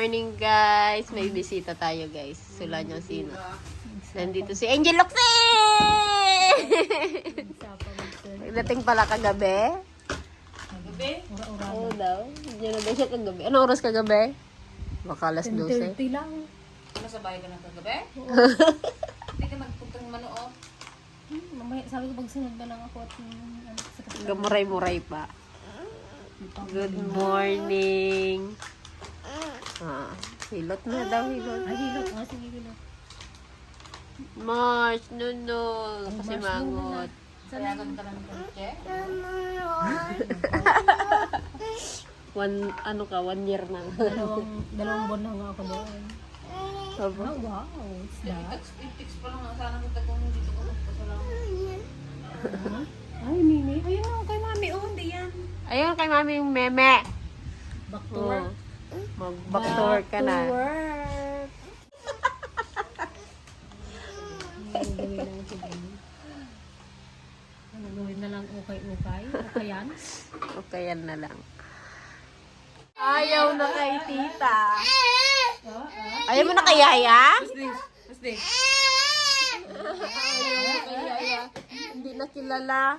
morning guys. May bisita tayo guys. Sula nyo sino. Nandito si Angel Locse! Dating pala kagabi. Kagabi? Oo daw. Diyan na daw siya kagabi. Anong oras kagabi? Baka alas 12. 10:30 lang. Nasa bahay ka ng kagabi? Hindi ka magpuntang manood. Mamaya, sabi ko pag sunod na lang ako at Gamuray-muray pa. Good morning. Hilot na daw, hilot. Ay, hilot. Sige, hilot. March, no. Kasi mangot. Sayagan ka lang ng kotse? One year na. Dalawang buwan na nga ako doon. Opo. Oh, wow. It's that. Text pa lang sana kita kung dito ko magpasalamat. Ay, Mimi. Ayun na, kay Mami. Oh, hindi yan. Ayun kay mami yung meme. Back to work. Mag-back to work ka na. To work. Gagawin lang ito din. Gagawin na lang ukay-ukay. Ukayan. Okay, yan na lang. Ayaw na kay tita. Ayaw mo na kay yaya? What's this? Ayaw na kay yaya. Hindi na kilala.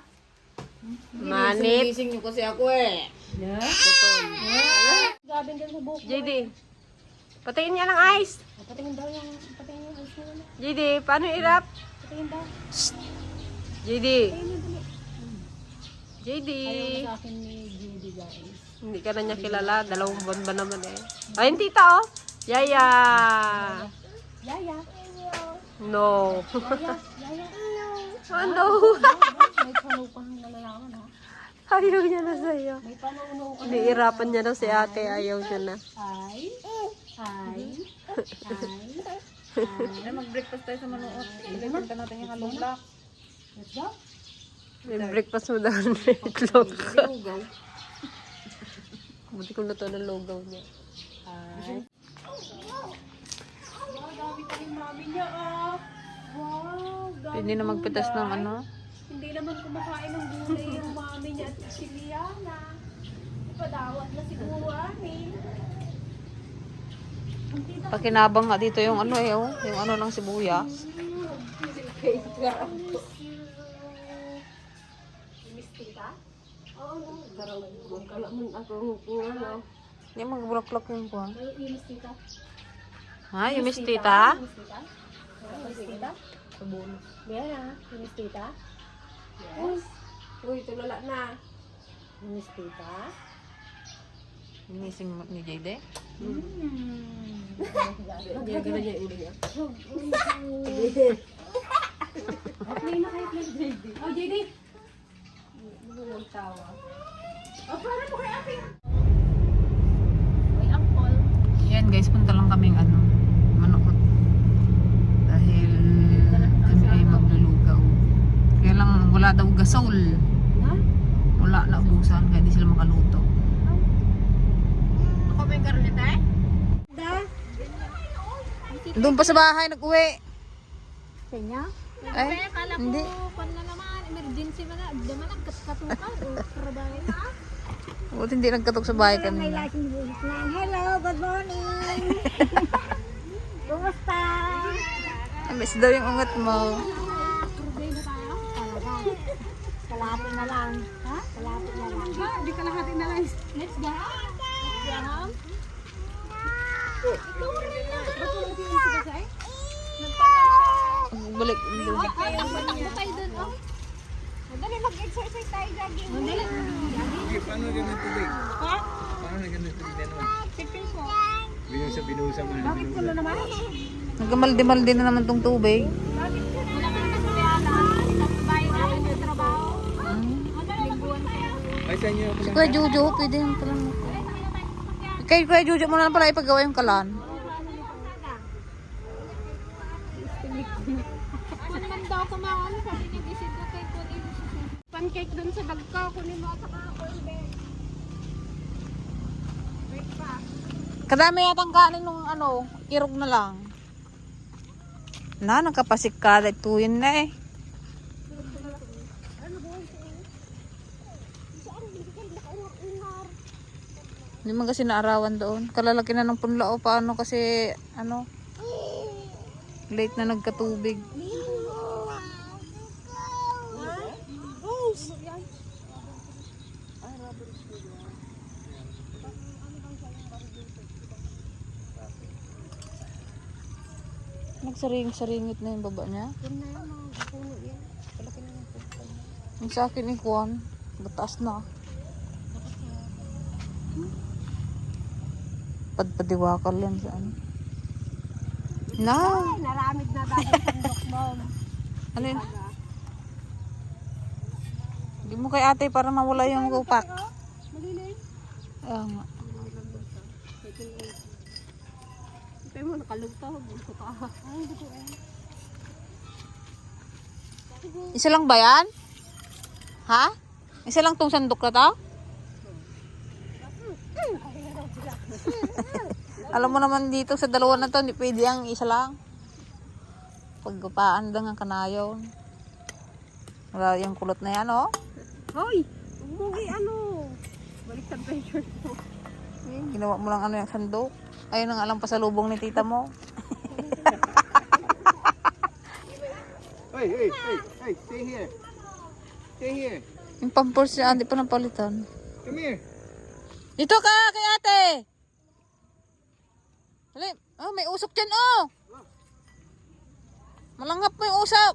Manip. Gising niyo kasi ako eh. Yeah. Putol. Gabin dyan sa buhok. JD, patingin niya ng ice. Patingin daw yung ice mo na. JD, paano i-wrap? Patingin daw. JD. Patingin mo dali. JD. Ayaw sa akin ni Judy, guys. Hindi ka na niya kilala. 2 buwan ba naman eh. Ayun tita oh. Yaya. Yaya. No. Yaya. Yaya. Ano? May panupang nalalaman ha. Ayaw niya na sa'yo. May panuno ka. Iniirapan niya na si ate. Ayaw niya na. Ay. Mag-breakfast tayo sa manood. Ilagyan natin yung halong black. Let's go. May breakfast mo daw ng itlog. Lugaw. Buti kong luto ng lugaw niya. Ay. Wow, dami tayong mami niya ah. Wow, dami. Hindi na magpitas ng ano. Hindi naman kumakain ng gulay yung mami niya at si Liana. Ipadawat na siguro amin. Pakinabang nga dito yung ano eh, oh. Yung ano ng sibuyas. Miss Tita? Magkalaman ako ano. Hindi magbulaklak yung kuha. Yung Miss Tita? Ha? Yung Miss Tita? Miss Tita? Miss Tita? Sabon. Liana, yung Miss Tita? Yes. Uy, tulala na. Yung Miss Tita? Minising ni JD? Hindi na niya ulo niya. Play na kayo, play. JD. Oh, JD! Ano tawa? Oh, para po kay ate. May angkol. Yan guys, punta lang kaming ano, manukot. Dahil kami ay maglulugaw. Kaya lang wala daw gasol. Ha? Wala na ubusan, kaya di sila makaluto. Ako ba yung karoon niya Doon pa sa bahay nag-uwi. Kanya? Ay, hindi. Pan na naman, emergency na daman ang katukan o trabaho na. Buti hindi nagkatok sa bahay kanina. Hello, good morning. Kumusta? Miss daw yung ungat mo. Survey na tayo? Talaga. Kalahati na lang. Ha? Kalahati na lang. Ha? Di kalahati na lang. Let's go. Let's go. Ikaw rin na. Ba't wala din yung sigasay? Balik. Takbo tayo dun, oh. Madali mag-exercise tayo, jogging. Madali. Paano ganun tubig? Ha? Paano na ganun tubig na naman? Tipin po. Binusa mo na. Bakit kulo naman? Nagkamaldi-maldi na naman tong tubig. Bakit kulo? Wala ka naman sa Liana. Nagbabayin namin yung trabaho. Madali magbuwan kayo. Ay, sa inyo ako Si lang. Kuya Jojo, pwede yung pala. Kay Kuya Jojo mo na lang pala ipagawa yung kalan. Ano naman daw kumaon? Sabi niya, gising ko kay Kuya. Pancake dun sa bag ko. Kunin mo at saka oil bag. Wait pa. Kadami yatang kanin nung ano, irog na lang. Na, nakapasik ka. Tuyin na eh. Hindi man kasi naarawan doon. Kalalaki na ng punla o paano kasi ano late na nagkatubig. Nagsaring-saringit na yung baba niya. Yan na yan, mga puno yan. Kalaki na ng puno. Yung sa akin ikuan, bataas na. Padpadiwakal yan sa ano. Na! Ay, naramid na dapat ang dokmom. Ano yun? Hindi mo kay ate para mawala yung lupak. Malinis. Ayan nga. Ipay mo, nakalugtog. Gusto ka. Ay, gusto eh. Isa lang ba yan? Ha? Isa lang tong sandok na to? Alam mo naman dito sa dalawa na to, hindi pwede ang isa lang. Pagkupaan lang ang kanayon. Wala yung kulot na yan, oh. Hoy! Huwag mo ano. Balik sa pressure ko. Ginawa mo lang ano yung sandok. Ayun ang alam pasalubong ni tita mo. Hey, stay here. Stay here. Yung pampers niya, hindi pa napalitan. Come here. Dito ka, kay ate! Dali. Oh, may usok dyan, oh! Malanghap mo yung usok.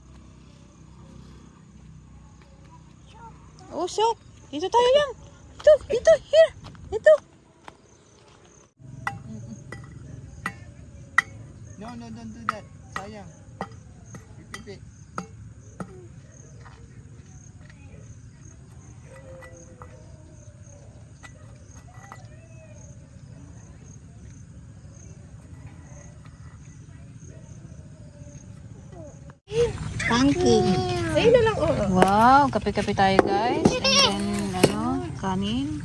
Usok. Dito tayo yan. Dito, here. Dito. No, don't do that. Sayang. Pipi. Ayun na lang, oh. Wow, kape-kape tayo guys. And then, ano, kanin.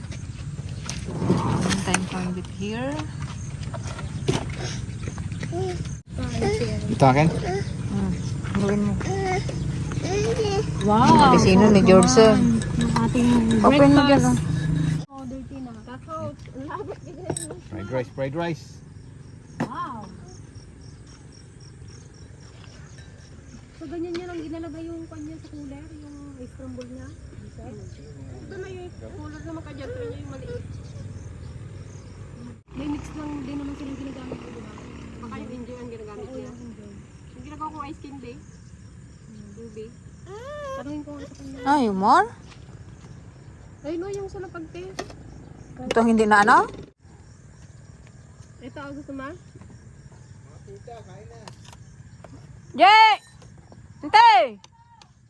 Time for bit here. Ito akin? Gawin mo. Wow. Pisino ni Georgeson. Yung ating Open mo dyan, oh. Oh, dirty na. Kakao. Labot din. Fried rice. Wow. So, ganyan niya lang inalagay yung kanya sa cooler, yung scramble niya. Ito na yung cooler naman ka dyan, pero yung maliit. May mix lang din naman silang ginagamit ko, diba? Baka yung enjoy ang ginagamit niya. Yung ginagawa ko ice cream day. Ruby. Tanungin ko nga sa kanya. Ah, yung more? Ayun no, yung sa lapagte. Ito ang hindi na ano? Ito, gusto mo? Jay! Hintay!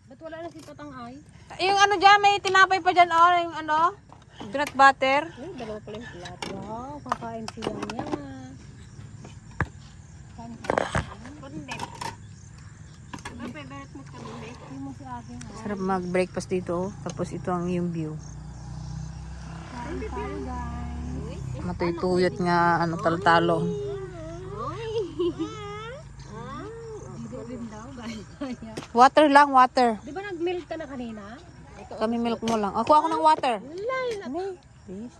Ba't wala na si Tatang Ay? Yung ano dyan, may tinapay pa dyan, oh. Yung ano, peanut butter. Ay, dalawa pala yung plat. Wow, kakain siya niya. Kondit. Ano favorite mo kondit? Hindi mo si akin. Sarap mag-breakfast dito, oh. Tapos ito ang yung view. Kain tayo, guys. Matuytuyot nga, ano, talo-talo. Dito rin daw, guys. Water lang, water. Di ba nag-milk ka na kanina? Kami milk mo lang. Ako ng water. Lalay. Please.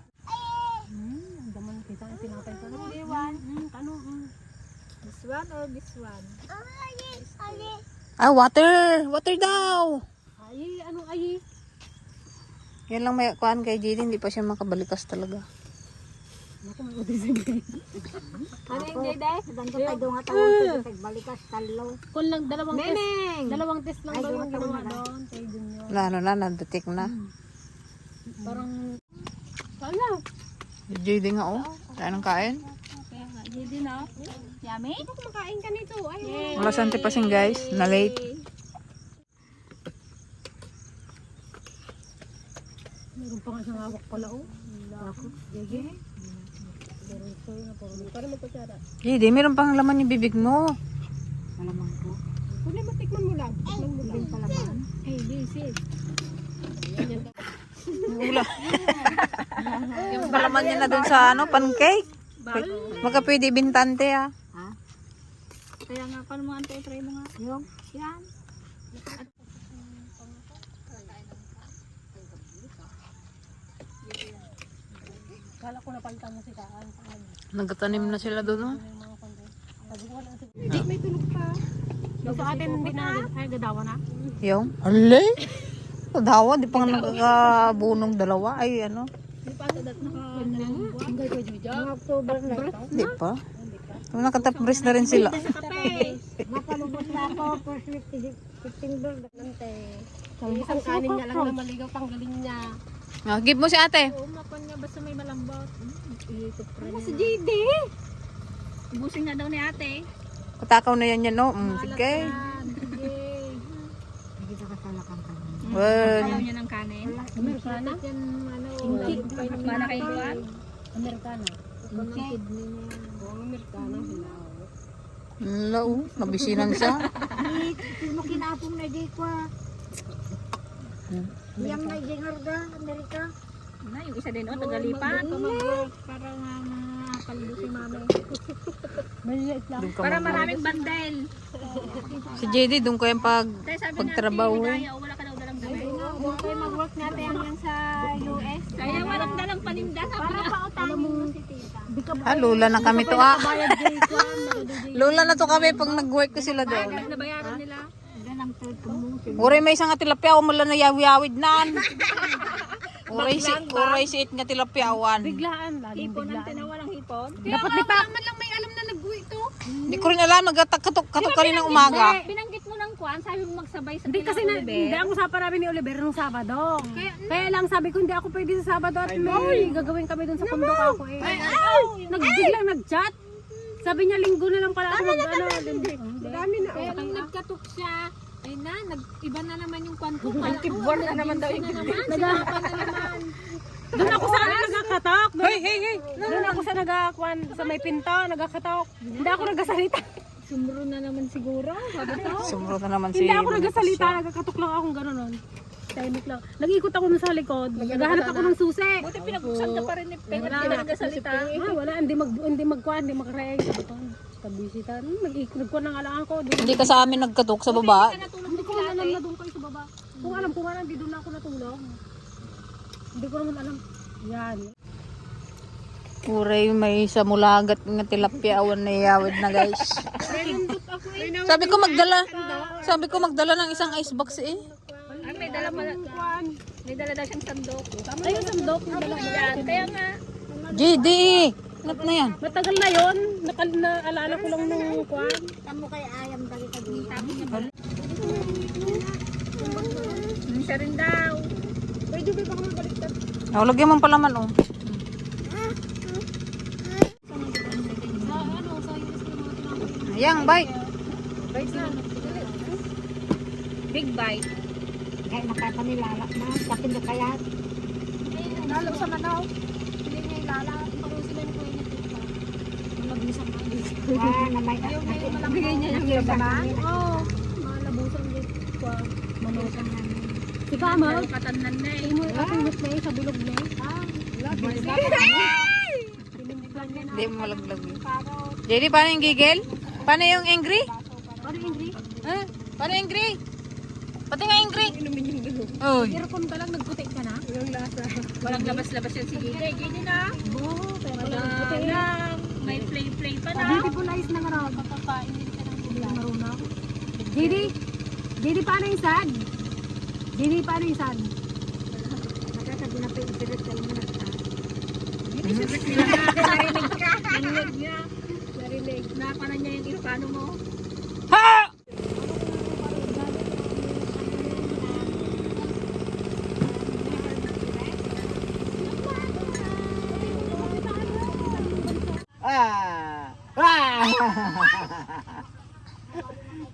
Ang daman kita ang tinapay ko. Ano one? Tanong. This one or this one? Ah, water. Water daw. Ay, anong ay? Yan lang may kuhaan kay JD, hindi pa siya makabalikas talaga. Naku, may autism. Ano yung day? Ganito tayo doon nga tawag ko balikas talo. Kung lang dalawang test. Neneng! Dalawang test lang Ay, daw yung dumatawag ginawa na lang. doon. Kay Junior. Ano na, nadetek na. Parang, wala. JD nga, oh. Kain ng kain. Kaya nga, hindi na. Yummy? Ako kumakain ka nito. Ay, Wala sa antipasing guys, na late. meron pa nga siyang hawak pala, oh. Ako, gege. Meron ko yun. Para magpasyara. JD, meron pang laman yung bibig mo. Malamang ko. Kunin mo, tikman mo lang. Tikman mo lang. Palaman. Hey, this is. Wala. Yung palaman niya na dun sa ano, pancake. Baka pwede bintante, ah. Kaya nga, paano mo antay try mo nga? Yung? Yan. Kala ko napalitan mo si Kaan. Nagtanim na sila doon, no? Sabi ko lang. Hindi, may tulog pa. Yung sa atin, hindi na, ay, gadawa na. Yung? Alay! Dawa, di pa nga nagkabunong dalawa. Ay, ano? Hindi pa tadat Hanggang kay Juja. Mga October na ito. Di pa. Nakatapres na rin sila. Mapalubot na ako, first week, September. Isang kanin niya lang na maligaw, tanggalin niya. Give mo si ate. Oo, makon nga basta may malambot. Ano si JD? Ubusin nga daw ni ate. Patakaw na yan yan, no? Sige. Well, Ayaw niya ng kanin. Amerikana? Mana kayo buwan? Amerikana. Kidney niya. Buwang Amerikana, hilaw. lao, nabisinan siya. Sino kinapong na di ko? Yang na di nga Amerika. Na, yung isa din, tagalipan. Para nga makapaldo si mami. Maliit lang. Doon ka Para mag- maraming bandel. Si JD, doon ko yung Kaya sabi pagtrabaho. nga, Daya, wala ka daw dalang damit. Doon kayo mag-work natin hanggang sa US. Kaya walang dalang paninda. Sabi Para nga, pautahin mo si tita. Lola na kami to Lola na to kami pag nag-work ko sila doon. nabayaran nila. Uray may isang nga tilapia, umala na yawi-yawid naan. Uray siit nga tilapyawan. Biglaan, laging Hipon ang biglaan. tinawalang hipon. Dapat di pa. Hindi ko rin alam, nagkatok kaninang umaga. Binanggit mo ng kwan, sabi mo magsabay sa Hindi kasi hindi ang usapan namin ni Oliver nung Sabado. Kaya lang sabi ko hindi ako pwede sa Sabado at may gagawin kami dun sa pundok ako eh. Biglang nag-chat. Sabi niya linggo na lang pala ako mag-ano. Dami na. Kaya nung nagkatok siya, ay na, iba na naman yung kwan ko. Tibor na naman daw yung Doon ako sa kanila nagkakatok. Doon ako sa nagkakwan, sa may pinto, nagkakatok. Hindi ako nagkasalita. Sumro na naman siguro. Sabi to. Sumro na naman si... Hindi ako nagkasalita, nagkakatok lang akong gano'n nun. Tahimik lang. Nag-ikot ako sa likod. Naghahanap ako ng susi. Buti pinag-uksan ka pa rin ni Pen at pinag-salita. Wala, hindi magkuhan, hindi makareg. Sabi ko, kabisita. Nagkuhan ng alangan ko. Hindi ka sa amin nagkatok sa baba. Hindi ko alam na doon kayo sa baba. Kung alam ko nga, hindi doon na ako natulog. Hindi ko naman alam. Yan. Uray may sa mulagat nga tilapyawan na yawid na guys. Sabi ko magdala ng isang ice box eh. Ay, may dala pala. May dala daw siyang sandok. Ayun, sandok. Yan, kaya nga. JD! Hanap na yan. Matagal na yun. Naalala ko lang nung kuhan. Siya rin daw. Pwede ba baka mabaliktad? Lagyan mo palaman oh. Ayan, bye. Big bite. Kaya nakapanilala na. Sakin na kaya. Lalo sa Manaw. Hindi niya ilala. Parang sila yung kuya niya. Malabusan ka. Bigay niya yung yaman. Oo. Malabusan din. Manukan na. Si Kama. Katanan na eh. Kapinot na sa bilog na Hindi mo malaglag yun. JD, paano yung gigil? Paano yung angry? Ano Ingrid? Ha? Paano yung angry? Pati nga angry. Uy. Earphone ka lang, nagputi ka na? Walang labas-labas yan si Gigi. Gigi na. Oo, pero Wala nagputi na. lang. May play-play pa na. Beautiful ka na. Papapain din ka ng Hindi marunong. Didi, paano yung sad? Didi, paano yung sad? Nakakabi na pa yung spirit ka lang na. Narinig ka. Narinig niya. Narinig. Nakapana niya yung Ilocano mo. Ha!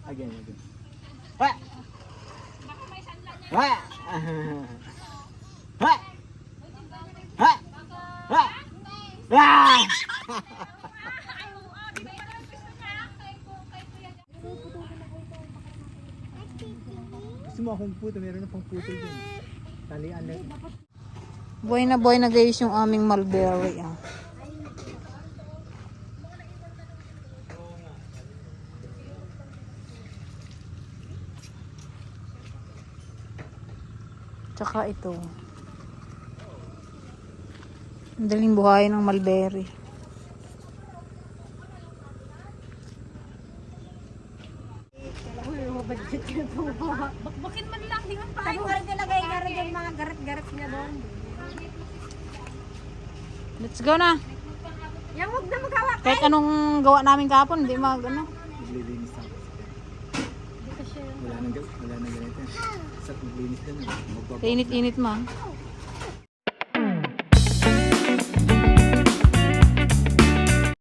Again. What? What? What? What? What? Ah! Gusto mo akong puto? Meron na pang puto dyan. Talian lang. Buhay na guys yung aming mulberry. Ah. Tsaka ito. Madaling buhayin ng mulberry. Bakit man lang, di man pa. Sabi ko rin nilagay nga rin yung mga garat-garat niya doon. Let's go na. Yang huwag na magawa. Kahit anong gawa namin kahapon, hindi mag ano. Naglilinis ako. Wala nang ganito. Sa maglinis ka na. Init-init man.